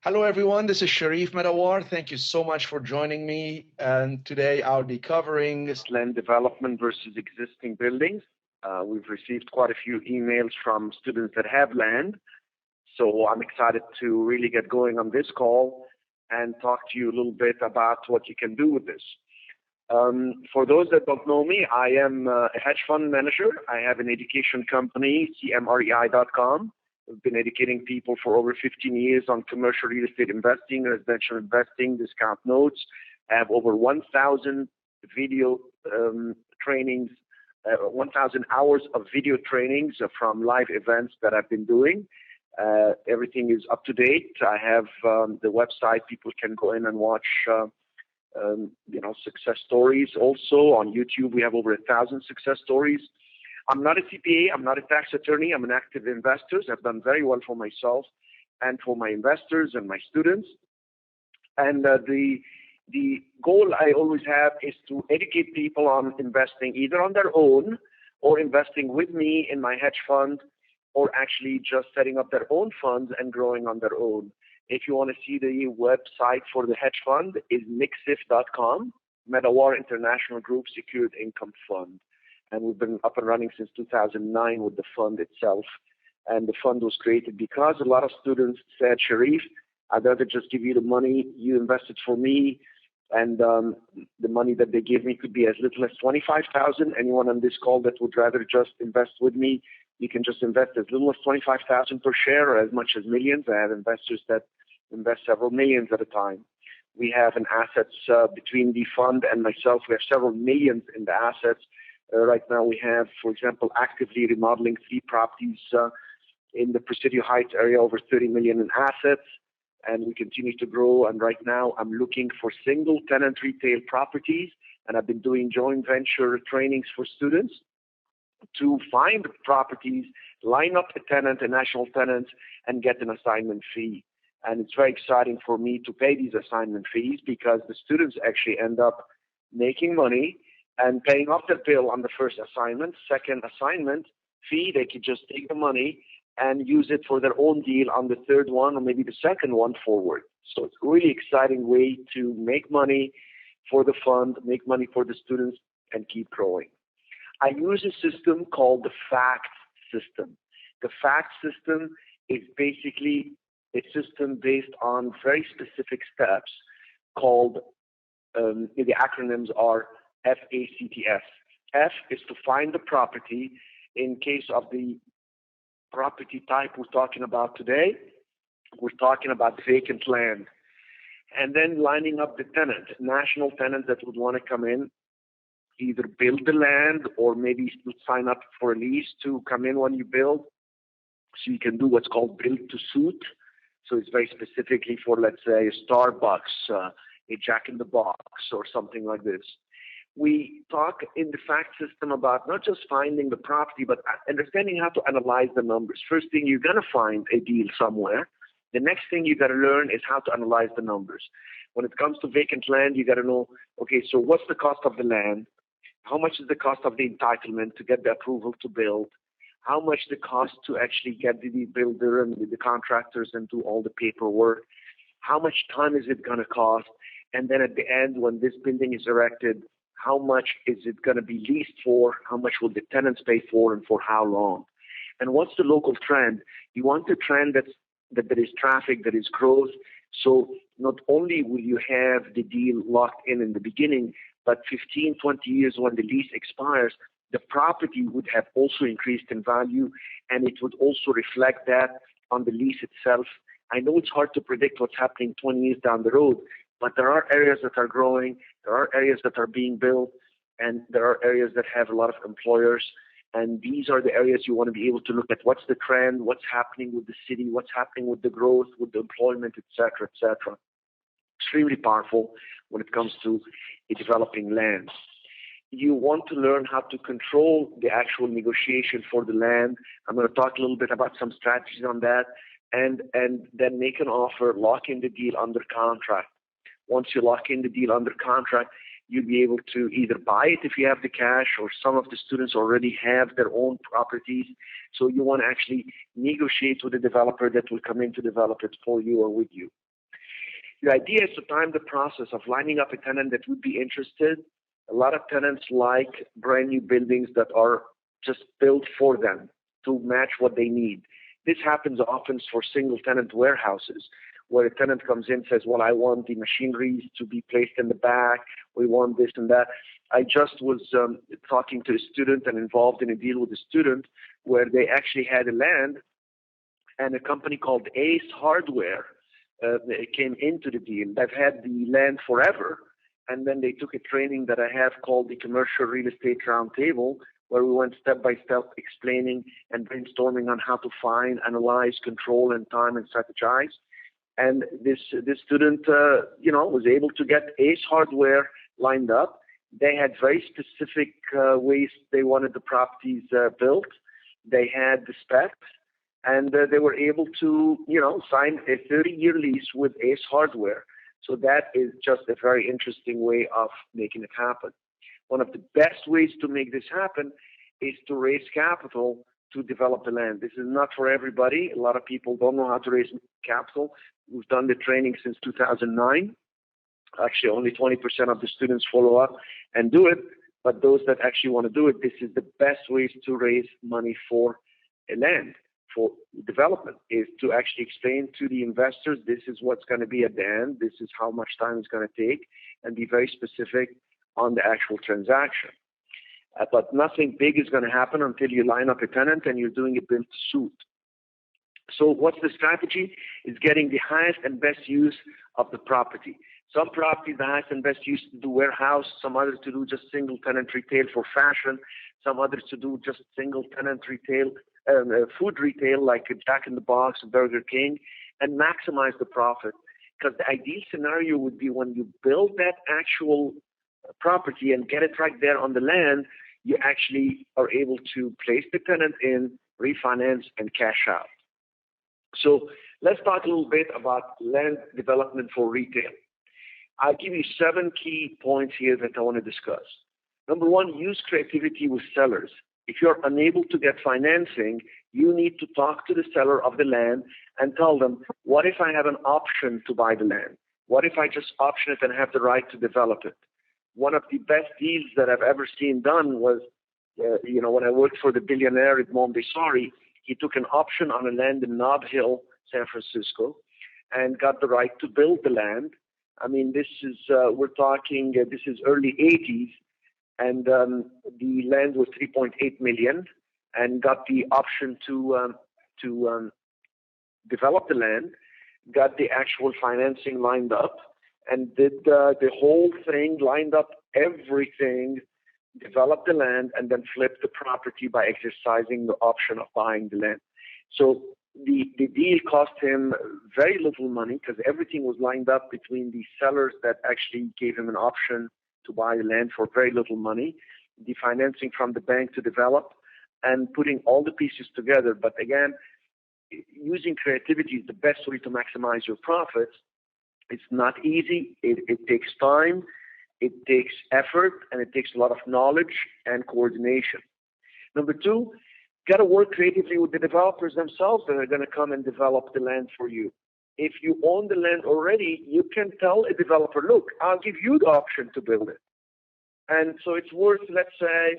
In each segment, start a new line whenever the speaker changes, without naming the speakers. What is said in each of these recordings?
Hello, everyone. This is Cherif Medawar. Thank you so much for joining me. And today I'll be covering land development versus existing buildings. We've received quite a few emails from students that have land. So I'm excited to really get going on this call and talk to you a little bit about what you can do with this. For those that don't know me, I am a hedge fund manager. I have an education company, cmrei.com. I've been educating people for over 15 years on commercial real estate investing, residential investing, discount notes. I have over 1,000 video trainings, 1,000 hours of video trainings from live events that I've been doing. Everything is up to date. I have the website. People can go in and watch success stories. Also on YouTube, we have over 1,000 success stories. I'm not a CPA. I'm not a tax attorney. I'm an active investor. I've done very well for myself and for my investors and my students. And the goal I always have is to educate people on investing either on their own or investing with me in my hedge fund, or actually just setting up their own funds and growing on their own. If you want to see the website for the hedge fund, is mixif.com, Medawar International Group Secured Income Fund. And we've been up and running since 2009 with the fund itself. And the fund was created because a lot of students said, Cherif, I'd rather just give you the money, you invested for me, and the money that they give me could be as little as $25,000. Anyone on this call that would rather just invest with me, you can just invest as little as $25,000 per share or as much as millions. I have investors that invest several millions at a time. We have an assets between the fund and myself. We have several millions in the assets. Right now we have, for example, actively remodeling 3 properties in the Presidio Heights area, over 30 million in assets, and we continue to grow. And right now I'm looking for single tenant retail properties, and I've been doing joint venture trainings for students to find properties, line up a tenant, a national tenant, and get an assignment fee. And it's very exciting for me to pay these assignment fees because the students actually end up making money and paying off their bill on the first assignment. Second assignment fee, they could just take the money and use it for their own deal on the third one or maybe the second one forward. So it's a really exciting way to make money for the fund, make money for the students, and keep growing. I use a system called the FACT system. The FACT system is basically a system based on very specific steps called, the acronyms are FACTS. F is to find the property. In case of the property type we're talking about today, we're talking about vacant land. And then lining up the tenant, national tenant that would want to come in, either build the land or maybe sign up for a lease to come in when you build. So you can do what's called build to suit. So it's very specifically for, let's say, a Starbucks, a Jack in the Box, or something like this. We talk in the FACT system about not just finding the property, but understanding how to analyze the numbers. First thing, you're going to find a deal somewhere. The next thing you got to learn is how to analyze the numbers. When it comes to vacant land, you got to know, okay, so what's the cost of the land? How much is the cost of the entitlement to get the approval to build? How much the cost to actually get the builder and the contractors and do all the paperwork? How much time is it going to cost? And then at the end, when this building is erected, how much is it going to be leased for? How much will the tenants pay for, and for how long? And what's the local trend? You want a trend that there is traffic, that is growth. So not only will you have the deal locked in the beginning, but 15, 20 years when the lease expires, the property would have also increased in value, and it would also reflect that on the lease itself. I know it's hard to predict what's happening 20 years down the road, but there are areas that are growing, there are areas that are being built, and there are areas that have a lot of employers. And these are the areas you want to be able to look at. What's the trend? What's happening with the city? What's happening with the growth, with the employment, et cetera, et cetera. Extremely powerful when it comes to developing land. You want to learn how to control the actual negotiation for the land. I'm going to talk a little bit about some strategies on that, and then make an offer, lock in the deal under contract. Once you lock in the deal under contract, you'll be able to either buy it if you have the cash, or some of the students already have their own properties. So you want to actually negotiate with the developer that will come in to develop it for you or with you. The idea is to time the process of lining up a tenant that would be interested. A lot of tenants like brand new buildings that are just built for them to match what they need. This happens often for single tenant warehouses, where a tenant comes in and says, well, I want the machineries to be placed in the back. We want this and that. I just was talking to a student and involved in a deal with a student where they actually had a land, and a company called Ace Hardware came into the deal. They've had the land forever. And then they took a training that I have called the Commercial Real Estate Roundtable, where we went step by step explaining and brainstorming on how to find, analyze, control, and time and strategize. And this student, was able to get Ace Hardware lined up. They had very specific ways they wanted the properties built. They had the specs, and they were able to, sign a 30-year lease with Ace Hardware. So that is just a very interesting way of making it happen. One of the best ways to make this happen is to raise capital to develop the land. This is not for everybody. A lot of people don't know how to raise capital. We've done the training since 2009. Actually, only 20% of the students follow up and do it. But those that actually want to do it, this is the best ways to raise money for a land. For development is to actually explain to the investors, this is what's going to be at the end, this is how much time it's going to take, and be very specific on the actual transaction. But nothing big is going to happen until you line up a tenant and you're doing a build to suit. So what's the strategy? Is getting the highest and best use of the property. Some properties, the highest and best use to do warehouse, some others to do just single tenant retail for fashion, some others to do just single tenant retail, food retail like a Jack in the Box, a Burger King, and maximize the profit. Because the ideal scenario would be when you build that actual property and get it right there on the land, you actually are able to place the tenant in, refinance, and cash out. So let's talk a little bit about land development for retail. I'll give you 7 key points here that I want to discuss. Number 1, use creativity with sellers. If you're unable to get financing, you need to talk to the seller of the land and tell them, what if I have an option to buy the land? What if I just option it and have the right to develop it? One of the best deals that I've ever seen done was, when I worked for the billionaire Edmond Besari, he took an option on a land in Nob Hill, San Francisco, and got the right to build the land. I mean, this is, this is early 80s. And the land was $3.8 million, and got the option to develop the land, got the actual financing lined up, and did the whole thing, lined up everything, developed the land, and then flipped the property by exercising the option of buying the land. So the deal cost him very little money because everything was lined up between the sellers that actually gave him an option to buy the land for very little money, the financing from the bank to develop, and putting all the pieces together. But again, using creativity is the best way to maximize your profits. It's not easy. It takes time, it takes effort, and it takes a lot of knowledge and coordination. Number 2, got to work creatively with the developers themselves that are going to come and develop the land for you. If you own the land already, you can tell a developer, look, I'll give you the option to build it. And so it's worth, let's say,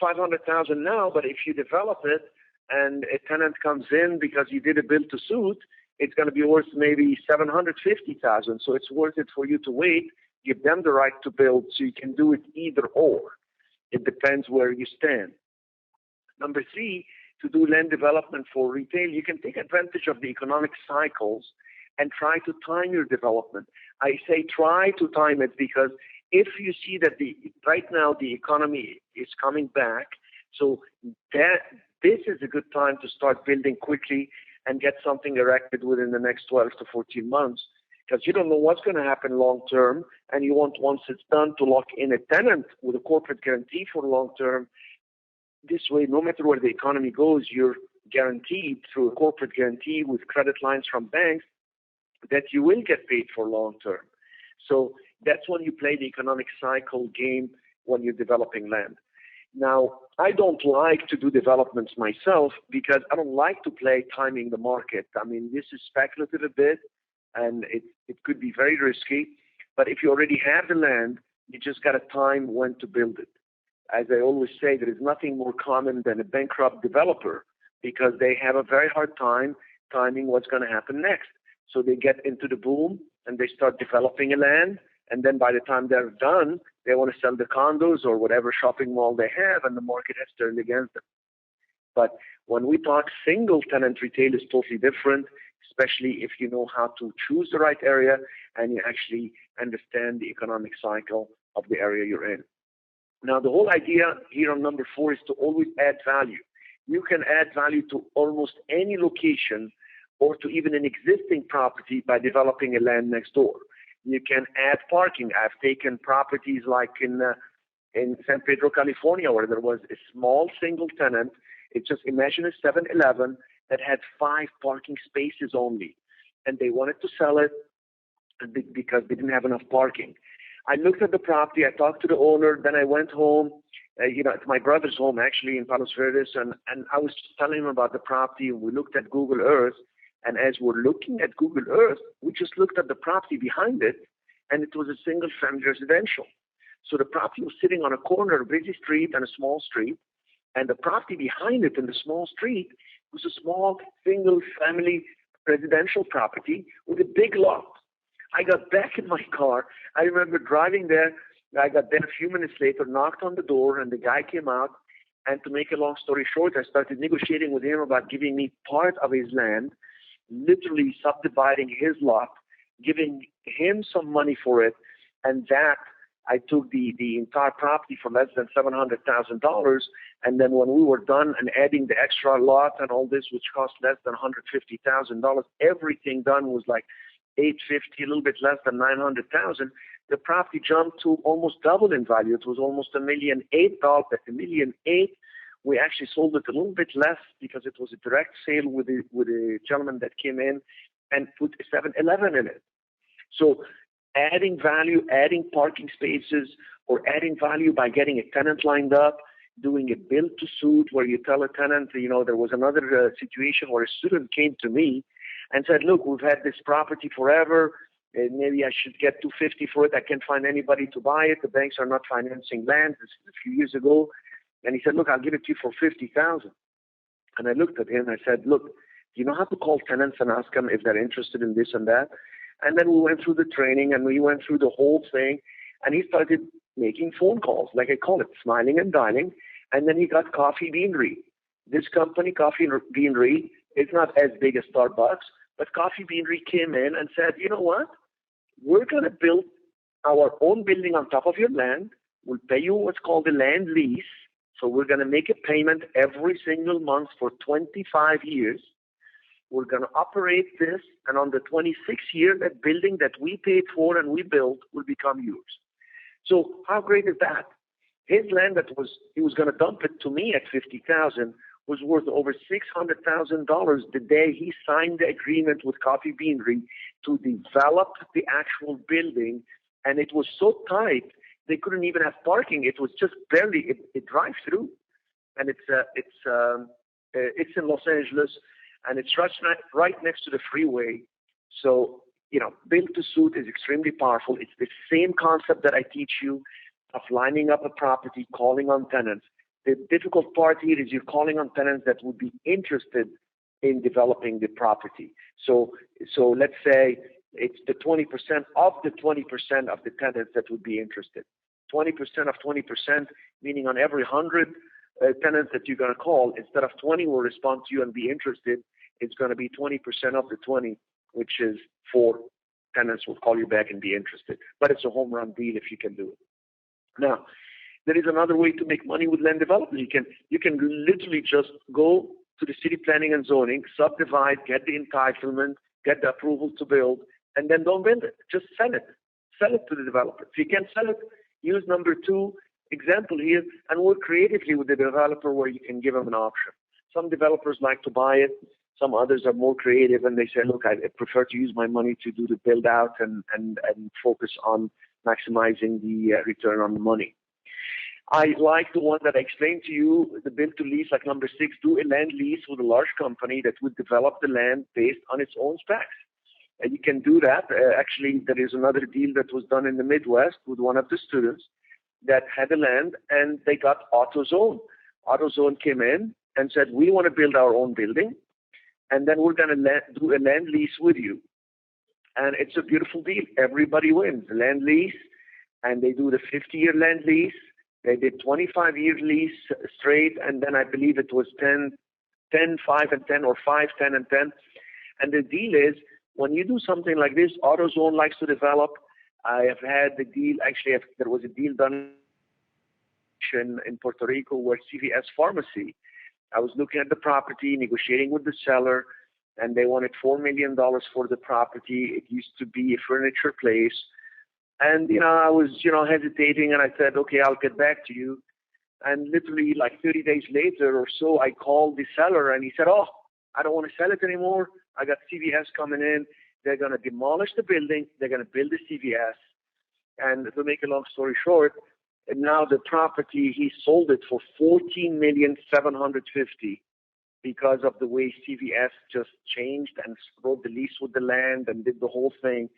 $500,000 now, but if you develop it and a tenant comes in because you did a build to suit, it's going to be worth maybe $750,000. So it's worth it for you to wait, give them the right to build, so you can do it either or. It depends where you stand. Number 3, to do land development for retail, you can take advantage of the economic cycles and try to time your development. I say try to time it because if you see that right now the economy is coming back, so this is a good time to start building quickly and get something erected within the next 12 to 14 months, because you don't know what's going to happen long term, and you want, once it's done, to lock in a tenant with a corporate guarantee for long term. This way, no matter where the economy goes, you're guaranteed through a corporate guarantee with credit lines from banks that you will get paid for long term. So that's when you play the economic cycle game when you're developing land. Now, I don't like to do developments myself because I don't like to play timing the market. I mean, this is speculative a bit. and it could be very risky. But if you already have the land, you just got to time when to build it. As I always say, there is nothing more common than a bankrupt developer, because they have a very hard time timing what's going to happen next. So they get into the boom and they start developing a land, and then by the time they're done, they want to sell the condos or whatever shopping mall they have, and the market has turned against them. But when we talk single tenant retail, is totally different, especially if you know how to choose the right area and you actually understand the economic cycle of the area you're in. Now, the whole idea here on number 4 is to always add value. You can add value to almost any location or to even an existing property by developing a land next door. You can add parking. I've taken properties like in San Pedro, California, where there was a small single tenant. It's just imagine a 7-Eleven that had 5 parking spaces only, and they wanted to sell it because they didn't have enough parking. I looked at the property, I talked to the owner, then I went home, it's my brother's home actually in Palos Verdes, and I was just telling him about the property, and we looked at Google Earth, and as we're looking at Google Earth, we just looked at the property behind it, and it was a single-family residential. So the property was sitting on a corner, a busy street and a small street, and the property behind it in the small street was a small single-family residential property with a big lot. I got back in my car. I remember driving there. I got there a few minutes later, knocked on the door, and the guy came out. And to make a long story short, I started negotiating with him about giving me part of his land, literally subdividing his lot, giving him some money for it, and that I took the entire property for less than $700,000. And then when we were done and adding the extra lot and all this, which cost less than $150,000, everything done was like $850,000, a little bit less than $900,000. The property jumped to almost double in value. It was almost $1.8 million. $1.8 million. We actually sold it a little bit less because it was a direct sale with a gentleman that came in and put a 7-Eleven in it. So adding value, adding parking spaces, or adding value by getting a tenant lined up, doing a build to suit where you tell a tenant, there was another situation where a student came to me and said, look, we've had this property forever, and maybe I should get $250 for it. I can't find anybody to buy it. The banks are not financing land. This is a few years ago. And he said, look, I'll give it to you for $50,000. And I looked at him and I said, look, do you know how to call tenants and ask them if they're interested in this and that? And then we went through the training and we went through the whole thing. And he started making phone calls, like I call it, smiling and dialing. And then he got Coffee Beanery. This company, Coffee Beanery, is not as big as Starbucks, but Coffee Beanery came in and said, you know what? We're going to build our own building on top of your land. We'll pay you what's called a land lease. So we're going to make a payment every single month for 25 years. We're going to operate this, and on the 26th year, that building that we paid for and we built will become yours. So how great is that? His land he was going to dump it to me at $50,000 was worth over $600,000 the day he signed the agreement with Coffee Beanery to develop the actual building, and it was so tight they couldn't even have parking. It was just barely a drive-through, and it's in Los Angeles, and it's right next to the freeway. So build to suit is extremely powerful. It's the same concept that I teach you of lining up a property, calling on tenants. The difficult part here is you're calling on tenants that would be interested in developing the property. So let's say it's the 20% of the 20% of the tenants that would be interested. 20% of 20%, meaning on every 100 tenants that you're going to call, instead of 20 will respond to you and be interested, it's going to be 20% of the 20, which is 4 tenants will call you back and be interested. But it's a home run deal if you can do it. Now, there is another way to make money with land development. You can literally just go to the city planning and zoning, subdivide, get the entitlement, get the approval to build, and then don't build it. Just sell it. Sell it to the developer. If you can't sell it, use number 2 example here and work creatively with the developer where you can give them an option. Some developers like to buy it. Some others are more creative and they say, look, I prefer to use my money to do the build out and focus on maximizing the return on the money. I like the one that I explained to you, the build to lease, like number 6, do a land lease with a large company that would develop the land based on its own specs. You can do that. Actually, there is another deal that was done in the Midwest with one of the students that had a land, and they got AutoZone. AutoZone came in and said, we want to build our own building, and then we're going to do a land lease with you. And it's a beautiful deal. Everybody wins. Land lease, and they do the 50-year land lease. They did 25-year lease straight, and then I believe it was 10, 5, and 10, or 5, 10, and 10. And the deal is, when you do something like this, AutoZone likes to develop. I have had the deal, actually, there was a deal done in Puerto Rico where CVS Pharmacy, I was looking at the property, negotiating with the seller, and they wanted $4 million for the property. It used to be a furniture place. And, I was, hesitating, and I said, okay, I'll get back to you. And literally like 30 days later or so, I called the seller, and he said, oh, I don't want to sell it anymore. I got CVS coming in. They're going to demolish the building. They're going to build a CVS. And to make a long story short, and now the property, he sold it for $14,750,000 because of the way CVS just changed and wrote the lease with the land and did the whole thing.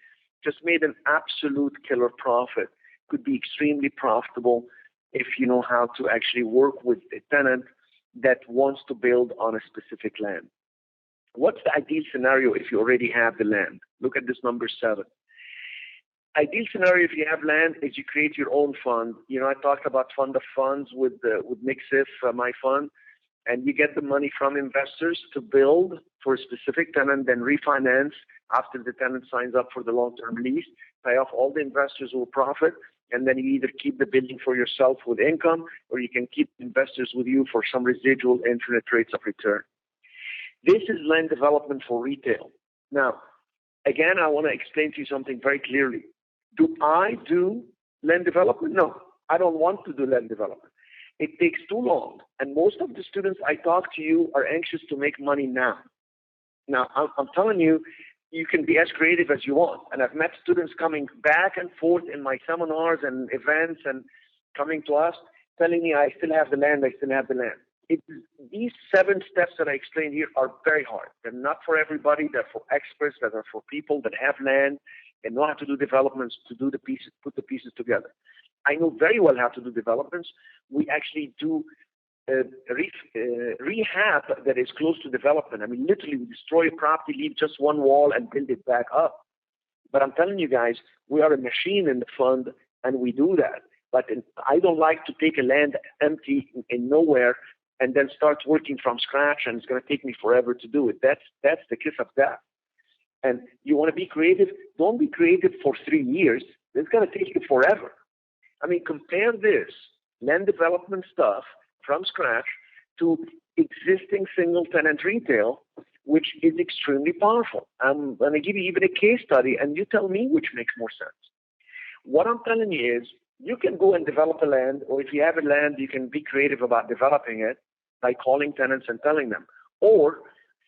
Just made an absolute killer profit. Could be extremely profitable if you know how to actually work with a tenant that wants to build on a specific land. What's the ideal scenario if you already have the land? Look at this number 7. Ideal scenario if you have land is you create your own fund. I talked about fund of funds with Mixif, my fund, and you get the money from investors to build for a specific tenant, then refinance after the tenant signs up for the long-term lease, pay off all the investors who will profit, and then you either keep the building for yourself with income, or you can keep investors with you for some residual infinite rates of return. This is land development for retail. Now, again, I want to explain to you something very clearly. Do I do land development? No, I don't want to do land development. It takes too long, and most of the students I talk to you are anxious to make money now. Now, I'm telling you, you can be as creative as you want, and I've met students coming back and forth in my seminars and events and coming to us, telling me I still have the land, These 7 steps that I explained here are very hard. They're not for everybody. They're for experts. That are for people that have land and know how to do developments, to do the pieces, put the pieces together. I know very well how to do developments. We actually do rehab that is close to development. I mean, literally, we destroy a property, leave just one wall, and build it back up. But I'm telling you guys, we are a machine in the fund, and we do that. But I don't like to take a land empty in nowhere and then start working from scratch, and it's going to take me forever to do it. That's the kiss of death. And you want to be creative? Don't be creative for 3 years. It's going to take you forever. I mean, compare this land development stuff from scratch to existing single-tenant retail, which is extremely powerful. I'm going to give you even a case study, and you tell me which makes more sense. What I'm telling you is, you can go and develop a land, or if you have a land, you can be creative about developing it by calling tenants and telling them. Or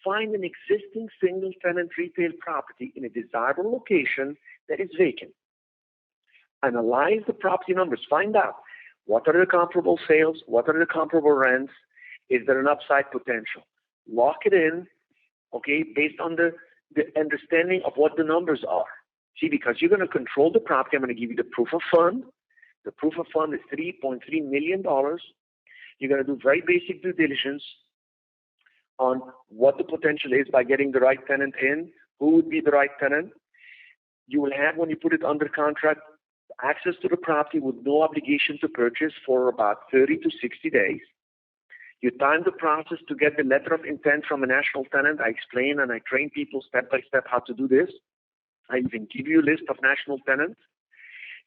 find an existing single-tenant retail property in a desirable location that is vacant. Analyze the property numbers. Find out what are the comparable sales, what are the comparable rents, is there an upside potential. Lock it in, okay, based on the understanding of what the numbers are. See, because you're going to control the property, I'm going to give you the proof of fund. The proof of fund is $3.3 million. You're going to do very basic due diligence on what the potential is by getting the right tenant in, who would be the right tenant. You will have, when you put it under contract, access to the property with no obligation to purchase for about 30 to 60 days. You time the process to get the letter of intent from a national tenant. I explain and I train people step by step how to do this. I even give you a list of national tenants.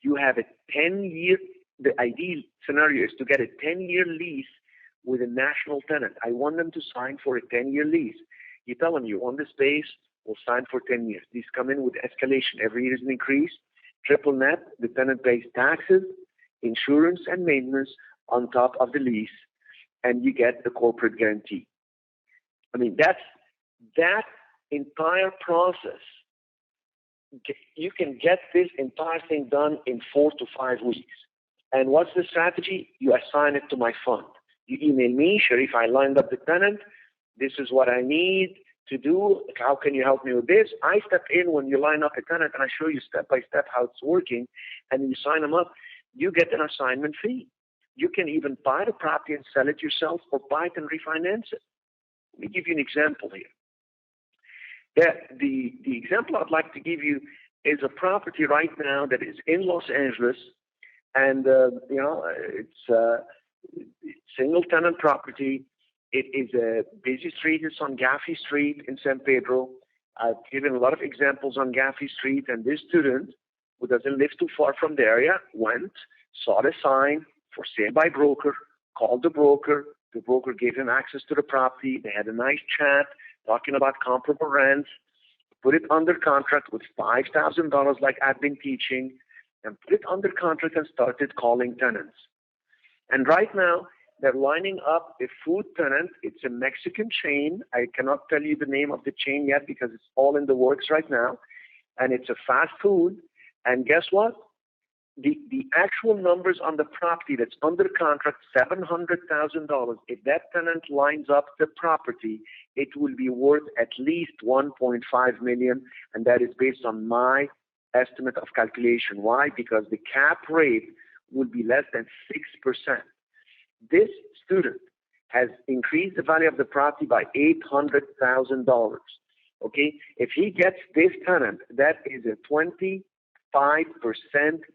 You have a 10-year, the ideal scenario is to get a 10-year lease with a national tenant. I want them to sign for a 10-year lease. You tell them you own the space, we'll sign for 10 years. These come in with escalation. Every year is an increase. Triple net, the tenant pays taxes, insurance, and maintenance on top of the lease, and you get the corporate guarantee. I mean, that entire process. You can get this entire thing done in 4 to 5 weeks. And what's the strategy? You assign it to my fund. You email me, Cherif, I lined up the tenant. This is what I need to do. How can you help me with this? I step in when you line up a tenant and I show you step by step how it's working, and you sign them up. You get an assignment fee. You can even buy the property and sell it yourself, or buy it and refinance it. Let me give you an example here. The example I'd like to give you is a property right now that is in Los Angeles, and it's a single tenant property. It is a busy street. It's on Gaffey Street in San Pedro. I've given a lot of examples on Gaffey Street, and this student, who doesn't live too far from the area, went, saw the sign for sale by broker, called the broker. The broker gave him access to the property. They had a nice chat talking about comparable rents, put it under contract with $5,000 like I've been teaching, and put it under contract and started calling tenants. And right now, they're lining up a food tenant. It's a Mexican chain. I cannot tell you the name of the chain yet because it's all in the works right now. And it's a fast food. And guess what? The actual numbers on the property that's under contract, $700,000. If that tenant lines up the property, it will be worth at least $1.5 million, and that is based on my estimate of calculation. Why? Because the cap rate will be less than 6%. This student has increased the value of the property by $800,000. Okay, if he gets this tenant, that is a 25%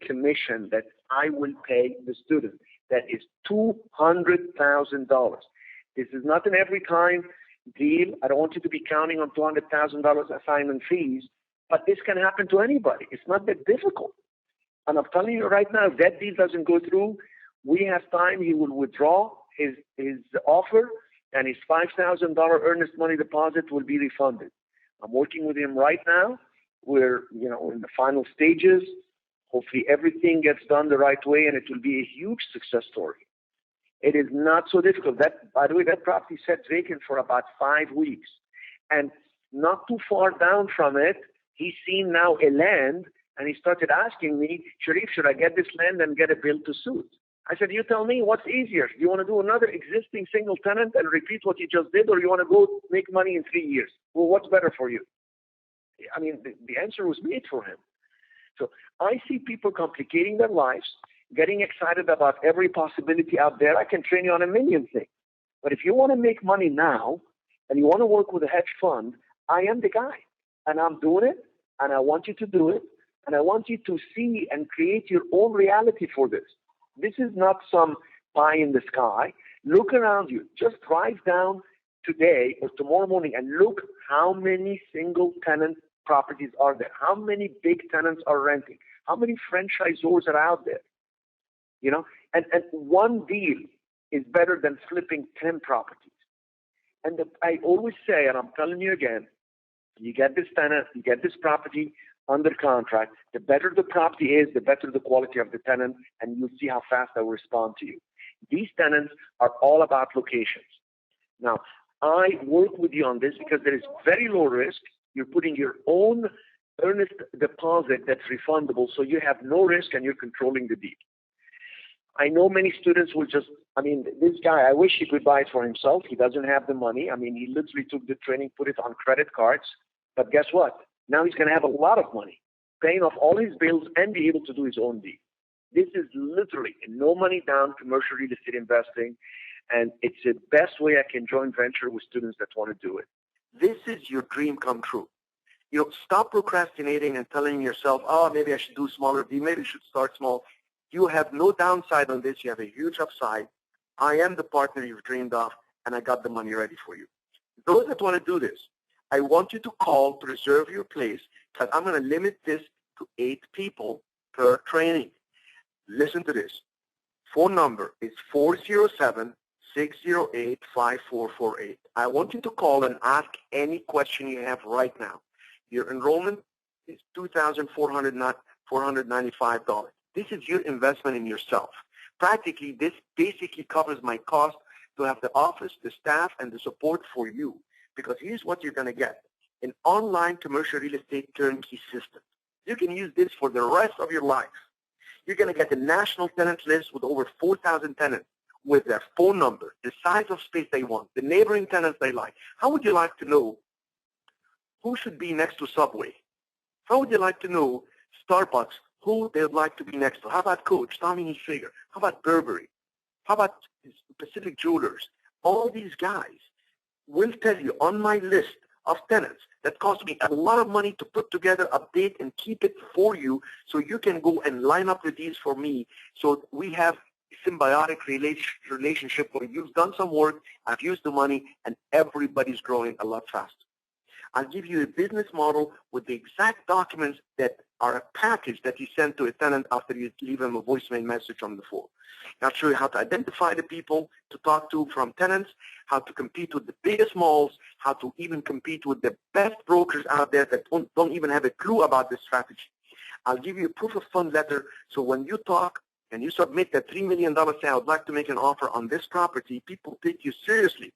commission that I will pay the student. That is $200,000. This is not an every time deal. I don't want you to be counting on $200,000 assignment fees, but this can happen to anybody. It's not that difficult. And I'm telling you right now, if that deal doesn't go through, we have time. He will withdraw his offer, and his $5,000 earnest money deposit will be refunded. I'm working with him right now. We're in the final stages. Hopefully everything gets done the right way, and it will be a huge success story. It is not so difficult. By the way, that property sat vacant for about 5 weeks. And not too far down from it, he's seen now a land, and he started asking me, Cherif, should I get this land and get a bill to suit? I said, you tell me what's easier. Do you want to do another existing single tenant and repeat what you just did, or you want to go make money in 3 years? Well, what's better for you? I mean, the answer was made for him. So I see people complicating their lives, getting excited about every possibility out there. I can train you on a million things. But if you want to make money now and you want to work with a hedge fund, I am the guy. And I'm doing it, and I want you to do it, and I want you to see and create your own reality for this. This is not some pie in the sky. Look around you. Just drive down today or tomorrow morning and look how many single tenant properties are there. How many big tenants are renting? How many franchisors are out there? And one deal is better than flipping 10 properties. And I always say, and I'm telling you again, you get this tenant, you get this property under contract, the better the property is, the better the quality of the tenant, and you'll see how fast they will respond to you. These tenants are all about locations. Now, I work with you on this because there is very low risk. You're putting your own earnest deposit that's refundable, so you have no risk and you're controlling the deal. I know many students will this guy, I wish he could buy it for himself. He doesn't have the money. He literally took the training, put it on credit cards. But guess what? Now he's going to have a lot of money, paying off all his bills and be able to do his own deal. This is literally a no money down commercial real estate investing, and it's the best way I can joint venture with students that want to do it. This is your dream come true. Stop procrastinating and telling yourself, oh, maybe I should do smaller deal, maybe I should start small. You have no downside on this. You have a huge upside. I am the partner you've dreamed of, and I got the money ready for you. Those that want to do this, I want you to call to reserve your place, because I'm going to limit this to 8 people per training. Listen to this. Phone number is 407-608-5448. I want you to call and ask any question you have right now. Your enrollment is $2,495. This is your investment in yourself. Practically, this basically covers my cost to have the office, the staff, and the support for you. Because here's what you're going to get. An online commercial real estate turnkey system. You can use this for the rest of your life. You're going to get a national tenant list with over 4,000 tenants with their phone number, the size of space they want, the neighboring tenants they like. How would you like to know
who should be next to Subway? How would you like to know Starbucks, who they would like to be next to? How about Coach, Tommy Hilfiger? How about Burberry? How about Pacific Jewelers? All these guys will tell you on my list of tenants that cost me a lot of money to put together, update, and keep it for you so you can go and line up the deals for me. So we have a symbiotic relationship where you've done some work, I've used the money, and everybody's growing a lot faster. I'll give you a business model with the exact documents that are a package that you send to a tenant after you leave them a voicemail message on the phone. I'll show you how to identify the people to talk to from tenants, how to compete with the biggest malls, how to even compete with the best brokers out there that don't even have a clue about this strategy. I'll give you a proof of fund letter, so when you talk and you submit that $3 million say, I would like to make an offer on this property, people take you seriously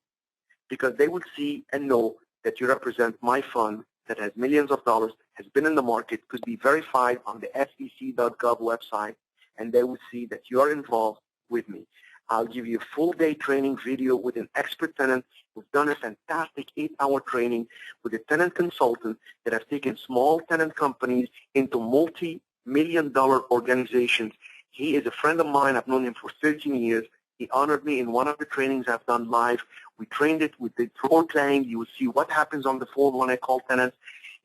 because they will see and know that you represent my fund that has millions of dollars, has been in the market, could be verified on the SEC.gov website, and they will see that you are involved with me. I'll give you a full day training video with an expert tenant who's done a fantastic 8-hour training with a tenant consultant that have taken small tenant companies into multi-million-dollar organizations. He is a friend of mine. I've known him for 13 years. He honored me in one of the trainings I've done live. We trained it with the role playing. You will see what happens on the phone when I call tenants.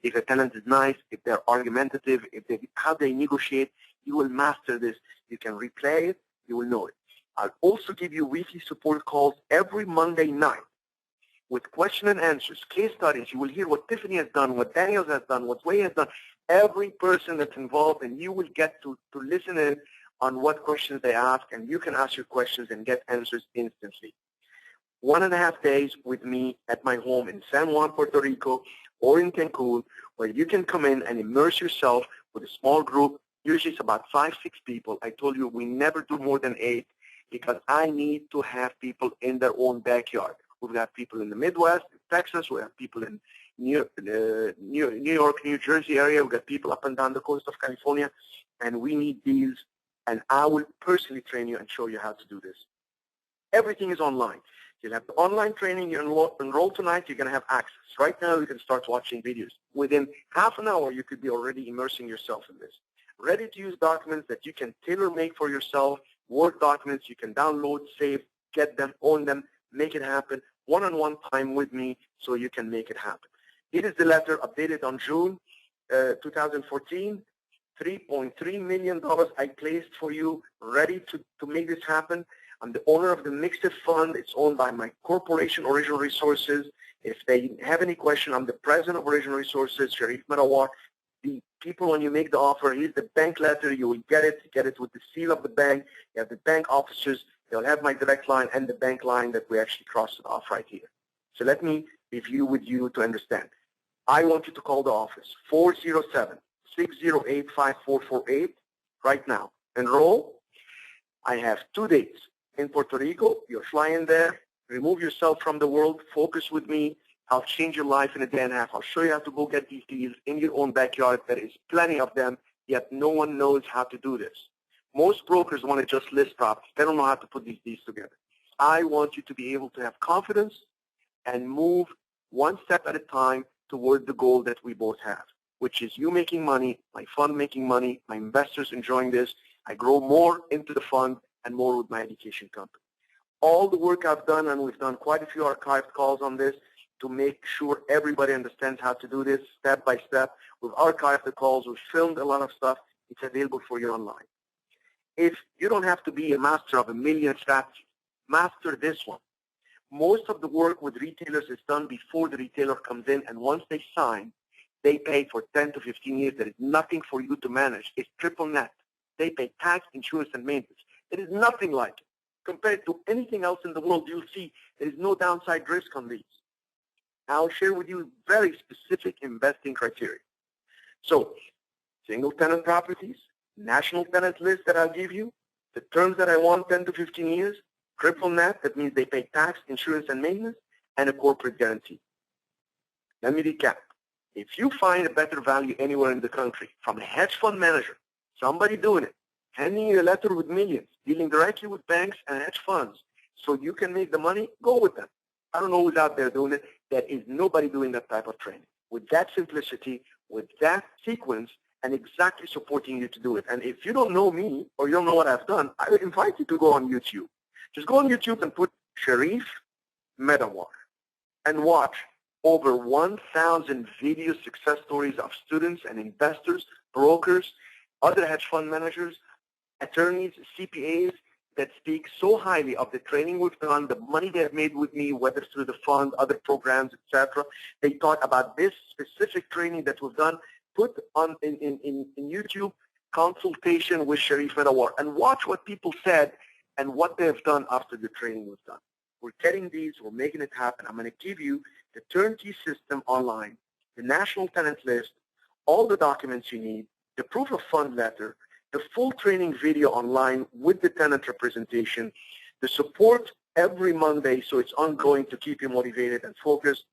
If a tenant is nice, if they're argumentative, how they negotiate, you will master this. You can replay it. You will know it. I'll also give you weekly support calls every Monday night with question and answers, case studies. You will hear what Tiffany has done, what Daniel has done, what Wei has done, every person that's involved, and you will get to listen in on what questions they ask, and you can ask your questions and get answers instantly. 1.5 days with me at my home in San Juan, Puerto Rico, or in Cancun, where you can come in and immerse yourself with a small group. Usually it's about 5-6 people. I told you we never do more than 8 because I need to have people in their own backyard. We've got people in the Midwest, in Texas. We have people in New York, New Jersey area. We've got people up and down the coast of California, and we need deals. And I will personally train you and show you how to do this. Everything is online. You'll have the online training. You enroll tonight. You're going to have access. Right now, you can start watching videos. Within half an hour, you could be already immersing yourself in this. Ready-to-use documents that you can tailor-make for yourself, Word documents you can download, save, get them, own them, make it happen, one-on-one time with me so you can make it happen. It is the letter updated on June 2014. $3.3 million I placed for you, ready to make this happen. I'm the owner of the Mixed Fund. It's owned by my corporation, Original Resources. If they have any question, I'm the president of Original Resources, Cherif Medawar. The people, when you make the offer, here's the bank letter. You will get it with the seal of the bank. You have the bank officers. They'll have my direct line and the bank line that we actually crossed it off right here. So let me review with you to understand. I want you to call the office, 407-608-5448 right now. Enroll. I have 2 days in Puerto Rico. You're flying there. Remove yourself from the world. Focus with me. I'll change your life in a day and a half. I'll show you how to go get these deals in your own backyard. There is plenty of them, yet no one knows how to do this. Most brokers want to just list properties. They don't know how to put these deals together. I want you to be able to have confidence and move one step at a time toward the goal that we both have, which is you making money, my fund making money, my investors enjoying this. I grow more into the fund and more with my education company. All the work I've done, and we've done quite a few archived calls on this to make sure everybody understands how to do this step by step. We've archived the calls. We've filmed a lot of stuff. It's available for you online. If you don't have to be a master of a million strategies, master this one. Most of the work with retailers is done before the retailer comes in, and once they sign, they pay for 10 to 15 years. There is nothing for you to manage. It's triple net. They pay tax, insurance, and maintenance. There is nothing like it. Compared to anything else in the world, you'll see there is no downside risk on these. I'll share with you very specific investing criteria. So, single tenant properties, national tenant list that I'll give you, the terms that I want, 10 to 15 years, triple net, that means they pay tax, insurance, and maintenance, and a corporate guarantee. Let me recap. If you find a better value anywhere in the country, from a hedge fund manager, somebody doing it, handing you a letter with millions, dealing directly with banks and hedge funds, so you can make the money, go with them. I don't know who's out there doing it. There is nobody doing that type of training. with that simplicity, with that sequence, and exactly supporting you to do it. And if you don't know me or you don't know what I've done, I would invite you to go on YouTube. Just go on YouTube and put Cherif Medawar and watch over 1,000 video success stories of students and investors, brokers, other hedge fund managers, attorneys, CPAs that speak so highly of the training we've done, the money they've made with me, whether through the fund, other programs, etc. They talk about this specific training that we've done. Put on in YouTube, consultation with Cherif Medawar, and watch what people said and what they've done after the training was done. We're getting these, we're making it happen. I'm going to give you the turnkey system online, the national tenant list, all the documents you need, the proof of fund letter, the full training video online with the tenant representation, the support every Monday so it's ongoing to keep you motivated and focused,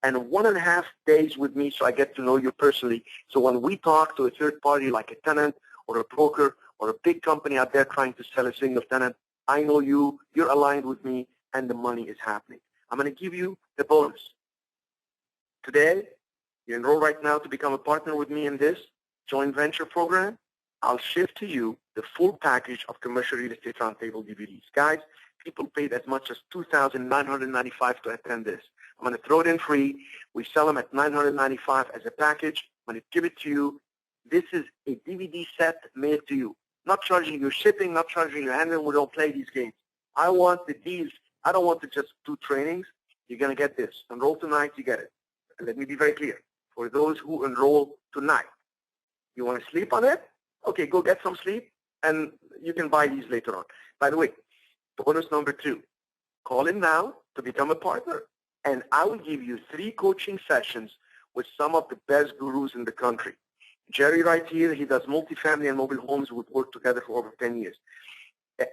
and 1.5 days with me so I get to know you personally. So when we talk to a third party like a tenant or a broker or a big company out there trying to sell a single tenant, I know you, you're aligned with me, and the money is happening. I'm going to give you the bonus. Today, you enroll right now to become a partner with me in this joint venture program. I'll ship to you the full package of commercial real estate roundtable DVDs. Guys, people paid as much as $2,995 to attend this. I'm going to throw it in free. We sell them at $995 as a package. I'm going to give it to you. This is a DVD set made to you. Not charging you shipping, not charging you handling. We don't play these games. I want the deals. I don't want to just do trainings. You're going to get this. Enroll tonight, you get it. And let me be very clear. For those who enroll tonight, you want to sleep on it? Okay, go get some sleep, and you can buy these later on. By the way, bonus number 2, call in now to become a partner, and I will give you 3 coaching sessions with some of the best gurus in the country. Jerry right here, he does multifamily and mobile homes. We've worked together for over 10 years.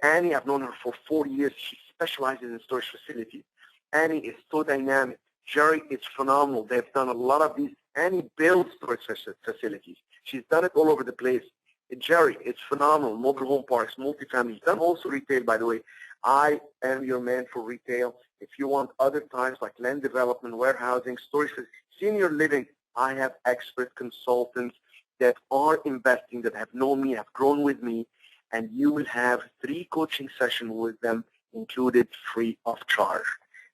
Annie, I've known her for 4 years. She specializes in storage facilities. Annie is so dynamic. Jerry is phenomenal. They've done a lot of these. Annie builds storage facilities. She's done it all over the place. Jerry, it's phenomenal. Mobile home parks, multifamily. He's done also retail, by the way. I am your man for retail. If you want other types like land development, warehousing, storage, senior living, I have expert consultants that are investing, that have known me, have grown with me, and you will have 3 coaching sessions with them included free of charge.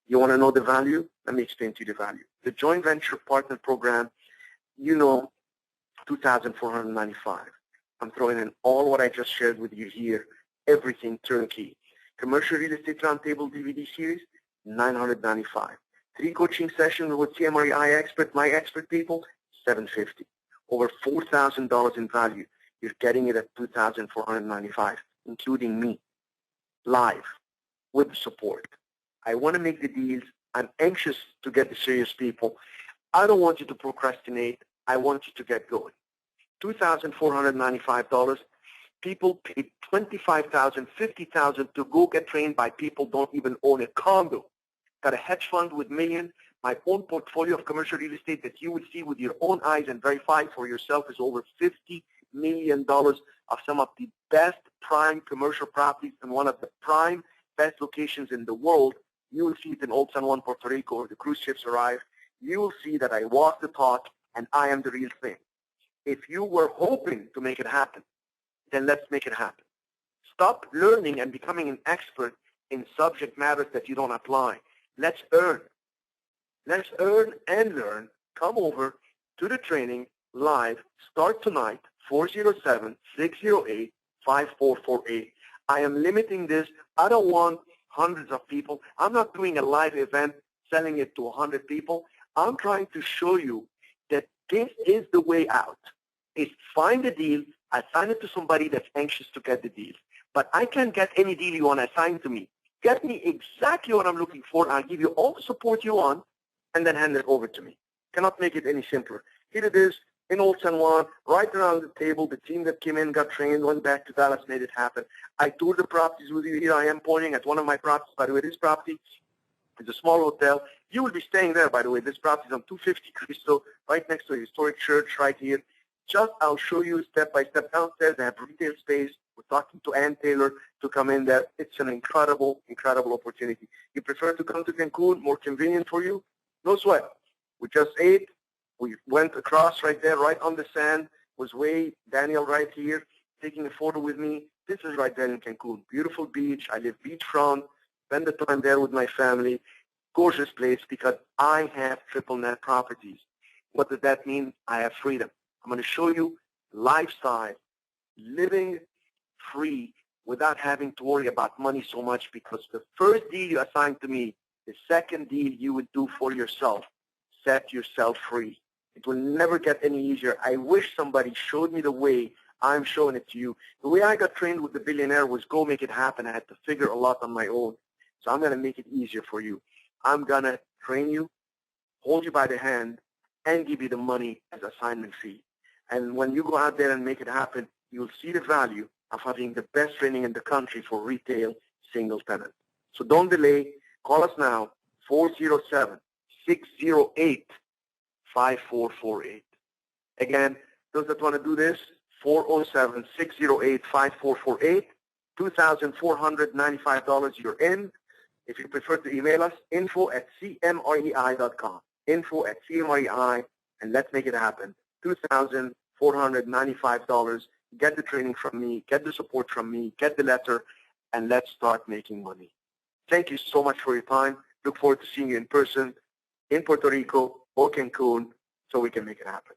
You want to know the value? Let me explain to you the value. The joint venture partner program, you know, $2,495. I'm throwing in all what I just shared with you here, everything turnkey. Commercial real estate roundtable DVD series, $995. 3 coaching sessions with CMREI expert, my expert people, $750. Over $4,000 in value. You're getting it at $2,495, including me, live, with support. I want to make the deals. I'm anxious to get the serious people. I don't want you to procrastinate. I want you to get going. $2,495. People pay $25,000, $50,000 to go get trained by people who don't even own a condo. Got a hedge fund with millions. My own portfolio of commercial real estate that you would see with your own eyes and verify for yourself is over $50 million of some of the best prime commercial properties in one of the prime best locations in the world. You will see it in Old San Juan, Puerto Rico, where the cruise ships arrive. You will see that I walk the talk and I am the real thing. If you were hoping to make it happen, then let's make it happen. Stop learning and becoming an expert in subject matters that you don't apply. Let's earn. Let's earn and learn. Come over to the training live. Start tonight, 407-608-5448. I am limiting this. I don't want hundreds of people. I'm not doing a live event selling it to 100 people. I'm trying to show you that this is the way out. Is find a deal, assign it to somebody that's anxious to get the deal. But I can't get any deal you want to assign to me. Get me exactly what I'm looking for. I'll give you all the support you want, and then hand it over to me. Cannot make it any simpler. Here it is in Old San Juan, right around the table. The team that came in, got trained, went back to Dallas, made it happen. I toured the properties with you. Here I am pointing at one of my properties. By the way, this property is a small hotel. You will be staying there, by the way. This property is on 250 Cristo, right next to a historic church right here. Just, I'll show you step by step. Downstairs, they have retail space. We're talking to Ann Taylor to come in there. It's an incredible, incredible opportunity. You prefer to come to Cancun, more convenient for you? No sweat. We just ate. We went across right there, right on the sand, was Daniel right here, taking a photo with me. This is right there in Cancun. Beautiful beach. I live beachfront, spend the time there with my family. Gorgeous place because I have triple net properties. What does that mean? I have freedom. I'm going to show you lifestyle, living free without having to worry about money so much, because the first deal you assign to me, the second deal you would do for yourself. Set yourself free. It will never get any easier. I wish somebody showed me the way. I'm showing it to you. The way I got trained with the billionaire was go make it happen. I had to figure a lot on my own. So I'm going to make it easier for you. I'm going to train you, hold you by the hand, and give you the money as assignment fee. And when you go out there and make it happen, you'll see the value of having the best training in the country for retail single tenant. So don't delay. Call us now, 407-608-5448. Again, those that want to do this, 407-608-5448, $2,495 you're in. If you prefer to email us, info@cmrei.com, info@cmrei, and let's make it happen. $2,495. Get the training from me, get the support from me, get the letter, and let's start making money. Thank you so much for your time. Look forward to seeing you in person in Puerto Rico or Cancun so we can make it happen.